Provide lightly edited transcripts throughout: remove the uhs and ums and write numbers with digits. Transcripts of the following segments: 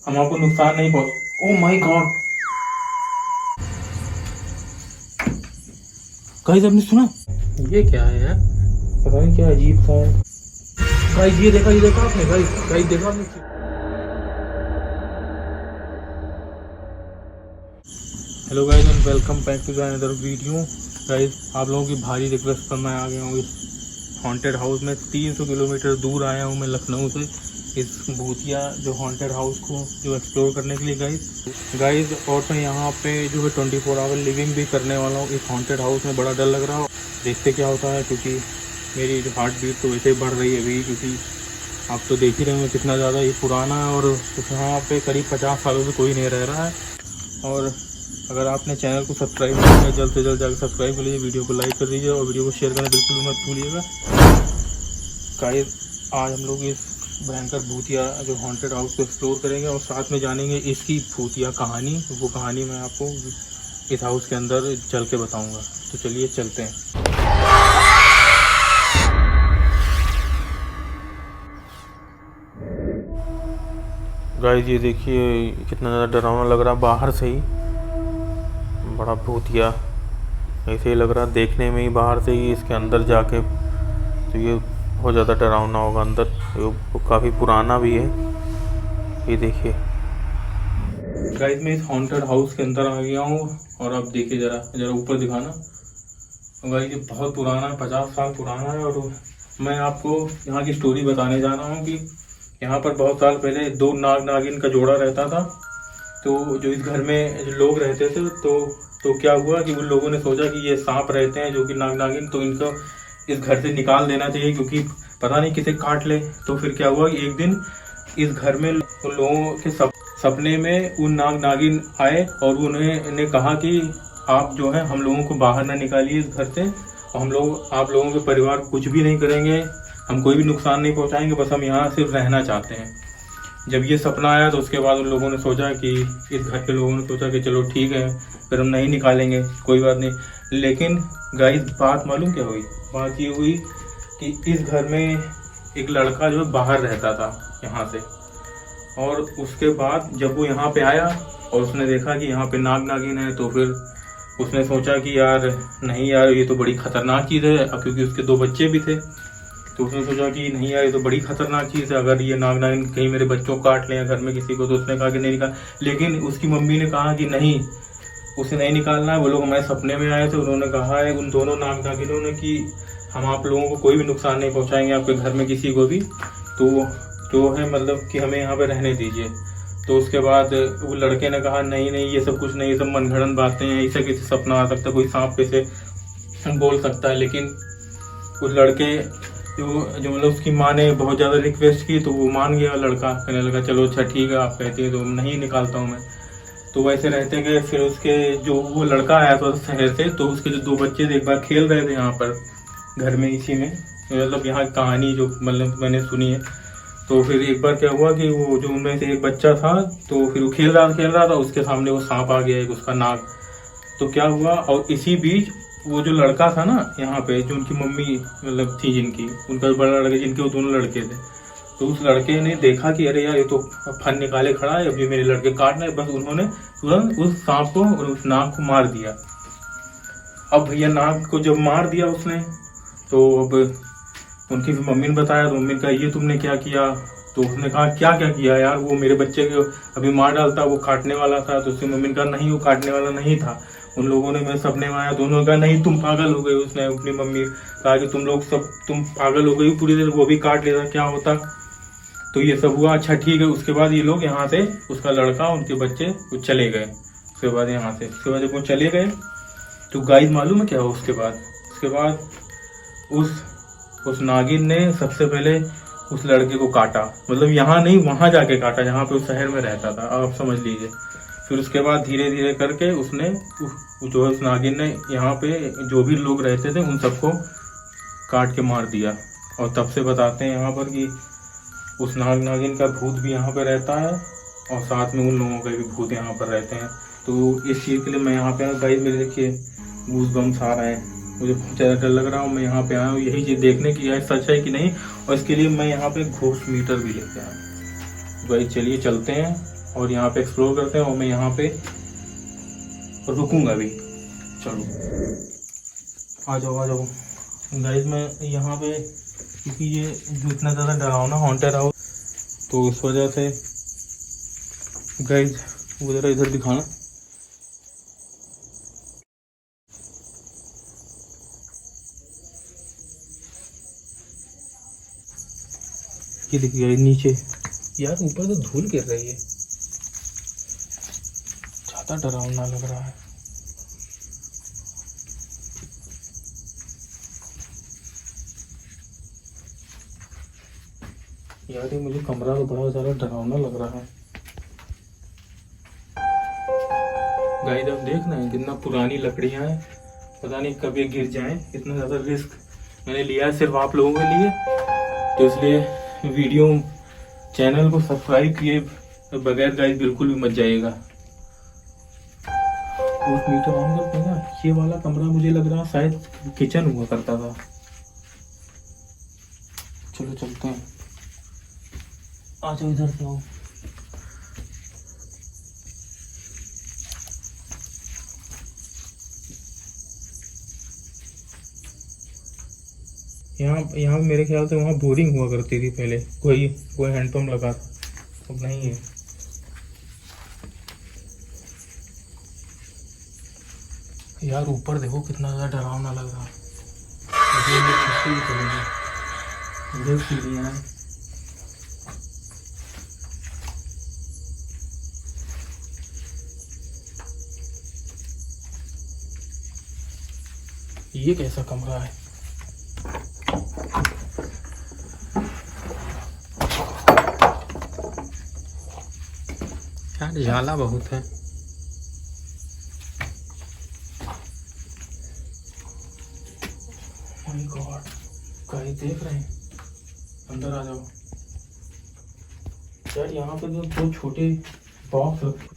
हम आपको नुकसान नहीं पहुंच। ओ माय गॉड गाइस, आपने सुना? ये क्या है यार, पता नहीं क्या अजीब सा है। गाइस ये देखा आपने? गाइस गाइस देखा आपने? Hello guys and welcome back to the another video. Guys आप लोगों की भारी रिक्वेस्ट पर मैं आ गया हूँ इस हॉन्टेड हाउस में। 300 किलोमीटर दूर आया हूँ मैं लखनऊ से, इस भूतिया जो हॉन्टेड हाउस को जो एक्सप्लोर करने के लिए गाइस। और मैं यहाँ पे जो है 24 आवर लिविंग भी करने वाला हूँ इस हॉन्टेड हाउस में। बड़ा डर लग रहा हो, देखते क्या होता है, क्योंकि मेरी जो हार्ट बीट तो वैसे ही बढ़ रही है अभी, क्योंकि आप तो देख ही रहे हो कितना ज़्यादा ये पुराना है और यहाँ पे करीब 50 सालों से कोई नहीं रह रहा है। और अगर आपने चैनल को सब्सक्राइब नहीं किया, जल्द से जल्द जाकर सब्सक्राइब कर लीजिए, वीडियो को लाइक कर दीजिए और वीडियो को शेयर करना बिल्कुल भी मत भूलिएगा। गाइस आज हम लोग इस भयंकर भूतिया जो हॉन्टेड हाउस को एक्सप्लोर करेंगे और साथ में जानेंगे इसकी भूतिया कहानी। वो कहानी मैं आपको इस हाउस के अंदर चल के बताऊँगा, तो चलिए चलते हैं। गाइस ये देखिए कितना ज़्यादा डरावना लग रहा है बाहर से ही, बड़ा भूतिया ऐसे ही लग रहा है देखने में ही बाहर से ही। इसके अंदर जाके तो ये बहुत ज़्यादा डरावना होगा अंदर, ये काफ़ी पुराना भी है। ये देखिए गाइस मैं इस हॉन्टेड हाउस के अंदर आ गया हूँ और आप देखिए ज़रा ऊपर दिखाना। गाइस ये बहुत पुराना है, 50 साल पुराना है। और मैं आपको यहाँ की स्टोरी बताने जा रहा हूँ कि यहाँ पर बहुत साल पहले 2 नाग नागिन का जोड़ा रहता था। तो जो इस घर में जो लोग रहते थे तो क्या हुआ कि उन लोगों ने सोचा कि ये सांप रहते हैं जो कि नाग नागिन, तो इनको इस घर से निकाल देना चाहिए क्योंकि पता नहीं किसे काट ले। तो फिर क्या हुआ कि एक दिन इस घर में उन लोगों के सपने में उन नाग नागिन आए और उन्होंने कहा कि आप जो है हम लोगों को बाहर ना निकालिए इस घर से, और हम लोग आप लोगों के परिवार कुछ भी नहीं करेंगे, हम कोई भी नुकसान नहीं पहुंचाएंगे, बस हम यहाँ सिर्फ रहना चाहते हैं। जब ये सपना आया तो उसके बाद उन लोगों ने सोचा कि इस घर के लोगों ने सोचा कि चलो ठीक है फिर हम नहीं निकालेंगे, कोई बात नहीं। लेकिन गाइस बात मालूम क्या हुई? बात ये हुई कि इस घर में एक लड़का जो है बाहर रहता था यहाँ से, और उसके बाद जब वो यहाँ पे आया और उसने देखा कि यहाँ पे नाग नागिन है, तो फिर उसने सोचा कि यार नहीं यार ये तो बड़ी खतरनाक चीज़ है। अब क्योंकि उसके 2 बच्चे भी थे तो उसने सोचा कि नहीं यार ये तो बड़ी खतरनाक चीज़ है, अगर ये नाग नागिन कहीं मेरे बच्चों को काट लें या घर में किसी को, तो उसने कहा कि नहीं निकाल। लेकिन उसकी मम्मी ने कहा कि नहीं, उसे नहीं निकालना है। वो लोग हमारे सपने में आए थे, उन्होंने कहा है उन दोनों नाग नागिनों ने कि हम आप लोगों को कोई भी नुकसान नहीं पहुँचाएंगे, आपके घर में किसी को भी, तो जो है मतलब कि हमें यहाँ पर रहने दीजिए। तो उसके बाद वो लड़के ने कहा नहीं नहीं ये सब कुछ नहीं, ये सब मनगढ़ंत बातें हैं, ऐसा कैसे सपना आ सकता है, कोई सांप कैसे बोल सकता है। लेकिन उस लड़के जो मतलब उसकी माँ ने बहुत ज़्यादा रिक्वेस्ट की तो वो मान गया। लड़का कहने लगा चलो अच्छा ठीक है आप कहती हैं तो नहीं निकालता हूँ मैं। तो वैसे रहते गए। फिर उसके जो वो लड़का आया था शहर से, तो उसके जो 2 बच्चे थे एक बार खेल रहे थे यहाँ पर घर में इसी में, मतलब यहाँ कहानी जो मतलब मैंने सुनी है। तो फिर एक बार क्या हुआ कि वो जो उनमें से एक बच्चा था तो फिर वो खेल रहा था, उसके सामने वो सांप आ गया एक उसका नाग। तो क्या हुआ, और इसी बीच वो जो लड़का था ना यहाँ पे, जो उनकी मम्मी मतलब थी जिनकी, उनका बड़ा लड़का जिनके वो दोनों लड़के थे, तो उस लड़के ने देखा कि अरे यार ये तो फन निकाले खड़ा है, अभी मेरे लड़के काटना है। बस उन्होंने तुरंत उस सांप को और उस नाग को मार दिया। अब भैया नाग को जब मार दिया उसने, तो अब उनकी मम्मी ने बताया, तो मम्मी ने कहा ये तुमने क्या किया? तो उसने कहा क्या क्या किया यार, वो मेरे बच्चे को अभी मार डालता, वो काटने वाला था। तो उसकी मम्मी ने कहा नहीं वो काटने वाला नहीं था। उन लोगों ने मेरे सपने में आया, दोनों ने कहा नहीं तुम पागल हो गए। उसने अपनी मम्मी कहा कि तुम पागल हो गई पूरी तरह, वो भी काट लेता क्या होता। तो ये सब हुआ। अच्छा ठीक है। उसके बाद ये लोग यहाँ से, उसका लड़का उनके बच्चे वो चले गए। उसके बाद यहाँ से उसके बाद जब वो चले गए तो गाइस मालूम है क्या हुआ उसके बाद उस नागिन ने सबसे पहले उस लड़के को काटा, मतलब यहाँ नहीं वहाँ जाके काटा जहाँ पे उस शहर में रहता था, आप समझ लीजिए। फिर उसके बाद धीरे धीरे करके उसने जो है उस नागिन ने यहाँ पे जो भी लोग रहते थे उन सबको काट के मार दिया। और तब से बताते हैं यहाँ पर कि उस नागिन का भूत भी यहाँ पे रहता है और साथ में उन लोगों के भी भूत यहाँ पर रहते हैं। तो इस चीज़ के लिए मैं यहाँ पे गाइस मेरे देखिए गूज बम्स आ रहे हैं, मुझे बहुत ज़्यादा डर लग रहा हूँ। मैं यहाँ पे आया हूँ यही चीज़ देखने की है सच है कि नहीं, और इसके लिए मैं यहाँ पे घोस्ट मीटर भी लेके आया हूँ। भाई चलिए चलते हैं और यहाँ पे एक्सप्लोर करते हैं और मैं यहाँ पे रुकूंगा भी। चलो आ जाओ आ जाओ गाइस। मैं यहाँ पे क्योंकि ये जो इतना ज़्यादा डरावना हॉन्टेड हाउस, तो इस वजह से गाइस वो ज़रा इधर दिखाना। ये देखिए नीचे यार, ऊपर तो धूल गिर रही है, ज़्यादा डरावना लग रहा है। यार ये मुझे कमरा तो बड़ा ज़्यादा डरावना लग रहा है। गाइस अब देख रहे हैं कितना पुरानी लकड़ियां हैं, पता नहीं कब ये गिर जाएं। इतना ज़्यादा रिस्क मैंने लिया है सिर्फ आप लोगों के लिए, तो इसलिए वीडियो चैनल को सब्सक्राइब किए बगैर गाइस बिल्कुल भी मत जाइएगा। और मीटर ऑन करते हैं ना, ये वाला कमरा मुझे लग रहा है शायद किचन हुआ करता था। चलो चलते हैं, आ जाओ इधर से आओ। यहाँ मेरे ख्याल से वहाँ बोरिंग हुआ करती थी पहले, कोई हैंडपम्प लगा था, अब नहीं है। यार ऊपर देखो कितना ज़्यादा डरावना लग रहा है। इधर सीढ़ियाँ हैं। ये कैसा कमरा है? यार जाला बहुत है। माय गॉड, कहीं देख रहे हैं? अंदर आ जाओ यार। यहाँ पे जो दो छोटे बॉक्स रखे,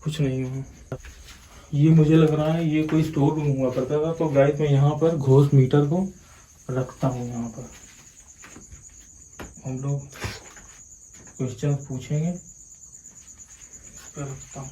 कुछ नहीं हुआ। ये मुझे लग रहा है ये कोई स्टोर रूम हुआ करता था। तो गाइस मैं यहाँ पर घोष मीटर को रखता हूँ। यहाँ पर हम लोग क्वेश्चन पूछेंगे, इस पर रखता हूँ।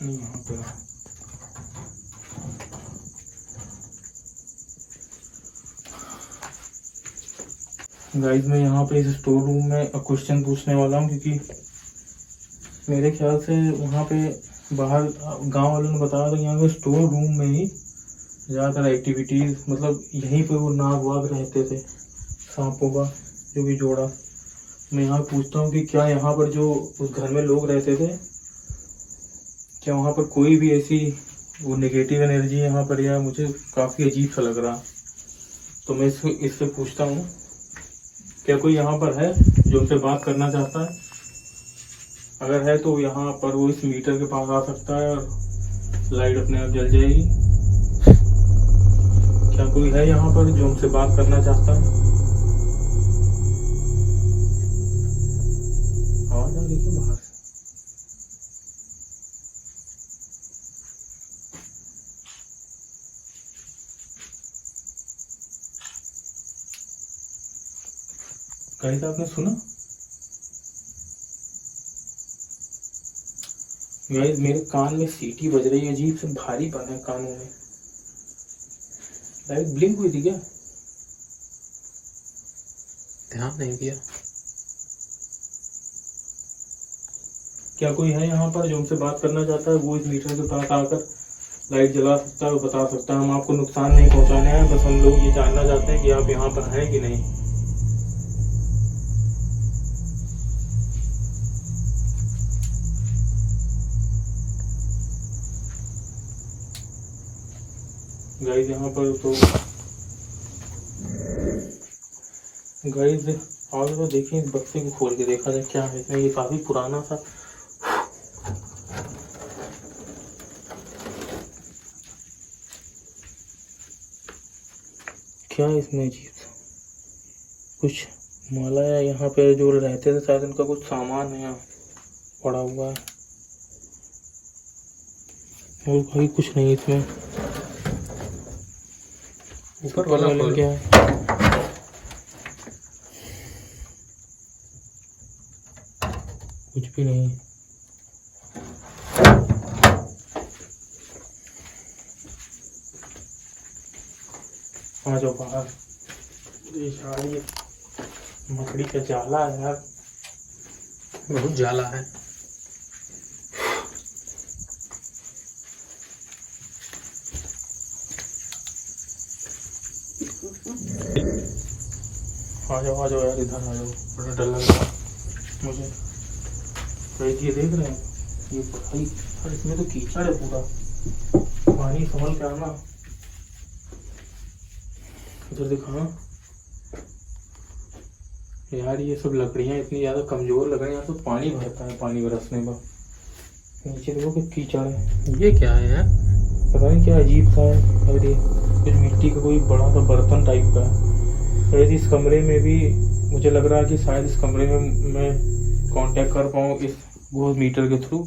नहीं यहाँ पे गाइस मैं यहाँ पे इस स्टोर रूम में क्वेश्चन पूछने वाला हूँ, क्योंकि मेरे ख्याल से वहाँ पे बाहर गांव वालों ने बताया था यहाँ पे स्टोर रूम में ही ज़्यादातर एक्टिविटीज़, मतलब यहीं पे वो नाग वाग रहते थे, सांपों का जो भी जोड़ा। मैं यहाँ पूछता हूँ कि क्या यहाँ पर जो उस घर में लोग रहते थे, क्या वहाँ पर कोई भी ऐसी वो नेगेटिव एनर्जी यहाँ पर, या मुझे काफ़ी अजीब सा लग रहा। तो मैं इससे पूछता हूँ क्या कोई यहाँ पर है जो उनसे बात करना चाहता है? अगर है तो यहाँ पर वो इस मीटर के पास आ सकता है और लाइट अपने आप जल जाएगी। क्या कोई है यहाँ पर जो हमसे बात करना चाहता है? आवाज आ रही है बाहर से। गाइस आपने सुना? गाइस मेरे कान में सीटी बज रही है, अजीब से भारी पन है कानों में। लाइट ब्लिंक हुई थी क्या? ध्यान नहीं दिया। क्या कोई है यहाँ पर जो हमसे बात करना चाहता है? वो इस मीटर के पास आकर लाइट जला सकता है और बता सकता है। हम आपको नुकसान नहीं पहुंचाने हैं, बस हम लोग ये जानना चाहते हैं कि आप यहाँ पर हैं कि नहीं। गाइस यहाँ पर तो गाइस और तो देखिए इस बक्से को खोल के देखा जाए क्या है इसमें। ये काफी पुराना सा, क्या इसमें अजीब सा कुछ माला है। यहाँ पे जो रहते थे शायद उनका कुछ सामान है यहाँ पड़ा हुआ है, और भाई कुछ नहीं इसमें। ऊपर वाला खोल क्या है? कुछ भी नहीं। आ जाओ बाहर। ये मकड़ी का जाला है यार, बहुत जाला है। आ जाओ यार, इधर आ जाओ, बड़ा डर लग रहा है मुझे। तो ये देख रहे हैं, ये भाई यार इसमें तो कीचड़ है पूरा, पानी संभल के आना। इधर दिखा यार, ये सब लकड़ियाँ इतनी ज़्यादा कमज़ोर लग रही हैं यार, तो पानी भरता है, पानी बरसने पर नीचे देखो कि कीचड़ है। ये क्या है यार, पता नहीं क्या अजीब सा है। और ये कुछ मिट्टी का कोई बड़ा सा बर्तन टाइप का है। तो इस कमरे में भी मुझे लग रहा है कि शायद इस कमरे में मैं कांटेक्ट कर पाऊँ इस वो मीटर के थ्रू।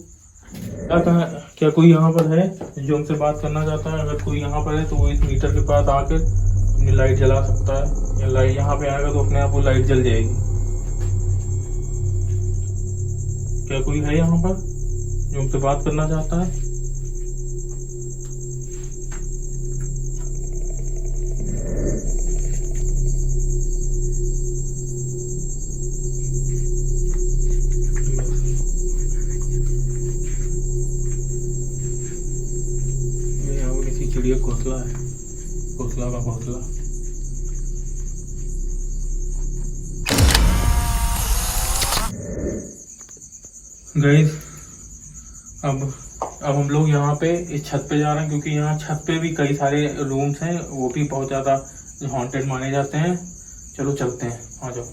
क्या कोई यहाँ पर है जो हमसे बात करना चाहता है? अगर कोई यहाँ पर है तो वो इस मीटर के पास आकर अपनी लाइट जला सकता है, या लाइट यहाँ पे आएगा तो अपने आप वो लाइट जल जाएगी। क्या कोई है यहाँ पर जो हमसे बात करना चाहता है? चिड़िया घोंसला है, घोंसला का घोंसला। गाइस अब हम लोग यहाँ पे इस छत पे जा रहे हैं, क्योंकि यहाँ छत पे भी कई सारे रूम्स हैं, वो भी बहुत ज़्यादा हॉन्टेड माने जाते हैं। चलो चलते हैं, आ जाओ।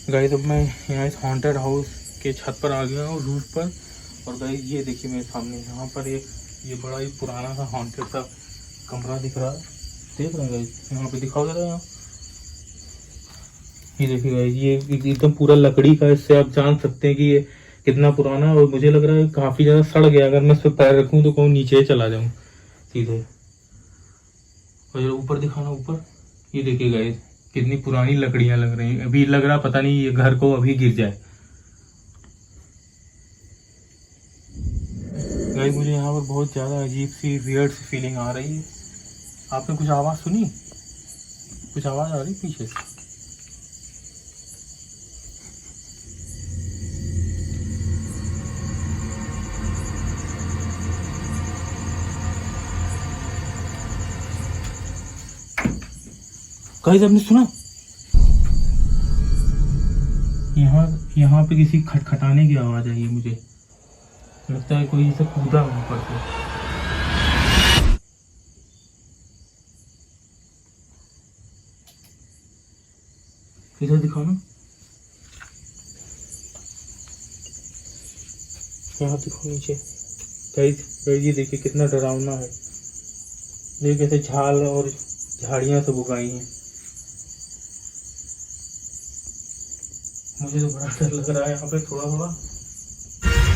गाइस अब मैं यहाँ इस हॉन्टेड हाउस के छत पर आ गया हूँ, रूफ पर। और गाइस ये देखिए मेरे सामने यहाँ पर एक ये बड़ा ही पुराना सा हॉन्टेड सा कमरा दिख रहा है। देख रहे हैं गाइस, यहाँ पे दिखाओ जरा। यहाँ ये देखिए गाइस, ये एकदम पूरा लकड़ी का, इससे आप जान सकते हैं कि ये कितना पुराना है। और मुझे लग रहा है काफ़ी ज़्यादा सड़ गया, अगर मैं इस पर पैर रखूँ तो कहूँ नीचे चला जाऊँ सीधे। और ऊपर दिखाना, ऊपर ये देखिए गाइस कितनी पुरानी लकड़ियां लग रही हैं। अभी लग रहा पता नहीं ये घर को अभी गिर जाए। गाइस मुझे यहाँ पर बहुत ज़्यादा अजीब सी वियर्ड सी फीलिंग आ रही है। आपने कुछ आवाज़ सुनी? कुछ आवाज़ आ रही पीछे? गाइस आपने सुना? यहाँ पे किसी खटखटाने की आवाज आई है। मुझे लगता है कोई इसे कूदा ऊपर से। इधर दिखाओ ना, यहाँ दिखाओ नीचे। गाइस ये देखिए कितना डरावना है। देखिए कैसे झाल और झाड़ियाँ सब उगाई हैं। मुझे तो बड़ा डर लग रहा है यहाँ पे थोड़ा थोड़ा।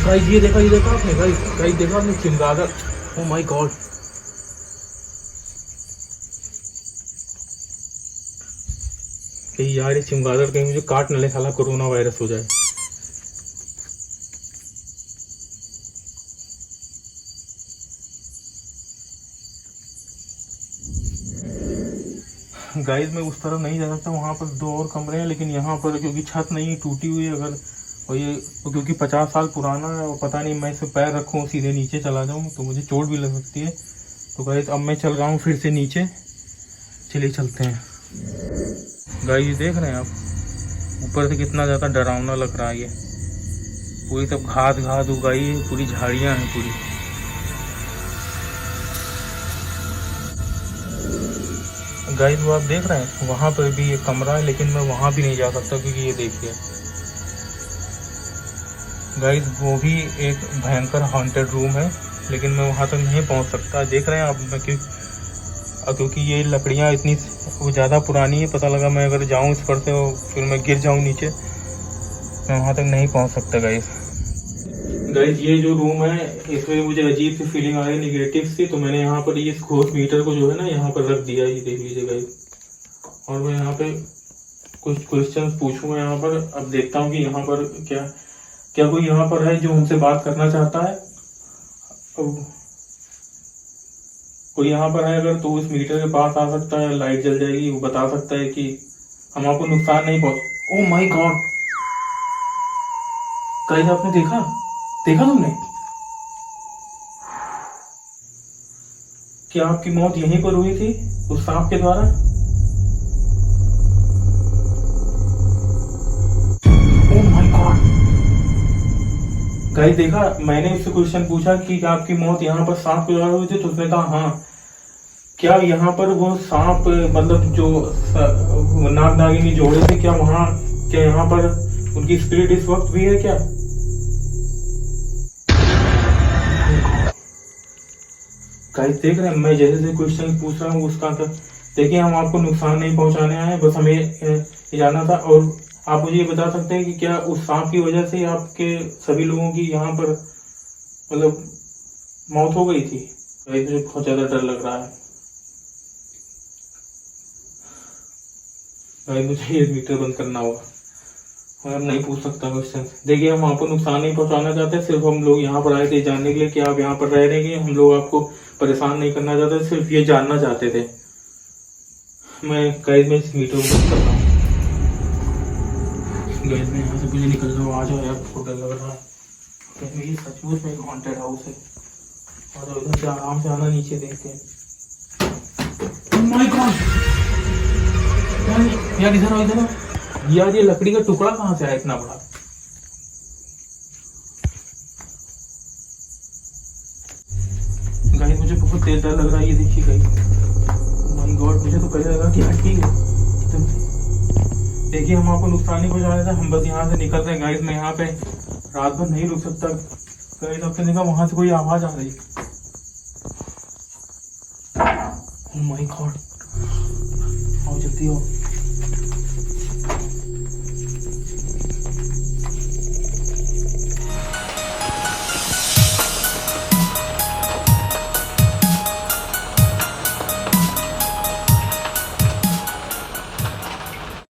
गाइस ये देखा आपने? गाइस देखा आपने चमगादड़? ओह माय गॉड, कहीं यार ये चमगादड़ कहीं मुझे काट न ले, साला कोरोना वायरस हो जाए। गाइस मैं उस तरफ नहीं जा सकता, वहाँ पर 2 और कमरे हैं, लेकिन यहाँ पर क्योंकि छत नहीं टूटी हुई है, अगर और ये क्योंकि 50 साल पुराना है और पता नहीं मैं इस पर पैर रखूँ सीधे नीचे चला जाऊँ तो मुझे चोट भी लग सकती है। तो गाइस अब मैं चल रहा हूँ फिर से नीचे। चलिए चलते हैं। गाइस देख रहे हैं आप, ऊपर से कितना ज़्यादा डरावना लग रहा है। ये पूरी सब घास उगाई है, पूरी झाड़ियाँ हैं पूरी। गाइस वो आप देख रहे हैं, वहाँ पर भी एक कमरा है, लेकिन मैं वहाँ भी नहीं जा सकता क्योंकि ये देखिए गाइस वो भी एक भयंकर हॉन्टेड रूम है, लेकिन मैं वहाँ तक नहीं पहुँच सकता। देख रहे हैं आप, मैं और क्योंकि ये लकड़ियाँ इतनी वो ज़्यादा पुरानी है, पता लगा मैं अगर जाऊँ इस पर से फिर मैं गिर जाऊँ नीचे, मैं वहाँ तक नहीं पहुँच सकता गाइस। ये जो रूम है इसमें मुझे अजीब सी फीलिंग आ रही है, निगेटिव सी, तो मैंने यहाँ पर ये घोष मीटर को जो है ना यहाँ पर रख दिया, ये देख लीजिए गाइस। और मैं यहाँ पे कुछ क्वेश्चंस पूछूंगा यहाँ पर। अब देखता हूँ कि यहाँ पर क्या क्या कोई यहाँ पर है जो हमसे बात करना चाहता है। अब कोई यहाँ पर है अगर तो उस मीटर के पास आ सकता है, लाइट जल जाएगी, वो बता सकता है कि हम आपको नुकसान नहीं पहुंच। ओह माय गॉड गाइस, आपने देखा तुमने कि आपकी मौत यहीं पर हुई थी उस सांप के द्वारा? ओह माय गॉड गाइस, देखा मैंने उससे क्वेश्चन पूछा कि क्या आपकी मौत यहाँ पर सांप के द्वारा हुई थी, तो उसने कहा हाँ। क्या यहाँ पर वो सांप मतलब जो नाग नागिनी जोड़े थे, क्या वहाँ क्या यहाँ पर उनकी स्पिरिट इस वक्त भी है क्या? गाइस देख रहे हैं, मैं जैसे जैसे क्वेश्चन पूछ रहा हूँ उसका आंसर। देखिए हम आपको नुकसान नहीं पहुंचाने आए, बस हमें ये जानना था। और आप मुझे ये बता सकते हैं कि क्या उस सांप की वजह से आपके सभी लोगों की यहाँ पर मतलब मौत हो गई थी? मुझे बहुत ज्यादा डर लग रहा है भाई, मुझे ये मीटर बंद करना होगा और नहीं पूछ सकता क्वेश्चन। देखिए हम आपको नुकसान नहीं पहुंचाना चाहते, सिर्फ हम लोग यहाँ पर आए थे जानने के लिए कि आप यहाँ पर रह रहे हैं। हम लोग आपको परेशान नहीं करना चाहते, सिर्फ ये जानना चाहते थे। मैं गाइस में इस मीटर को बंद कर रहा हूँ। गाइस में यहाँ से मुझे निकलना हो, आ जाओ यार, बहुत डर लग रहा है। ये सचमुच में एक हॉन्टेड हाउस है। और इधर से आराम से आना, नीचे देख के। ओह माय गॉड यार, इधर आओ, इधर आओ यार। ये लकड़ी का टुकड़ा कहाँ से आया इतना बड़ा? गाइस मुझे बहुत तेज डर लग रहा है, ये देखिए गाइस। माय गॉड, मुझे तो पहले लगा कि हट गई है एकदम से। देखिए हम आपको नुकसान नहीं पहुंचा रहे थे, हम बस यहाँ से निकल रहे हैं गाइस। मैं यहाँ पे रात भर नहीं रुक सकता गाइस। आपने देखा वहां से कोई आवाज आ रही। ओह माय गॉड, आओ जल्दी आओ।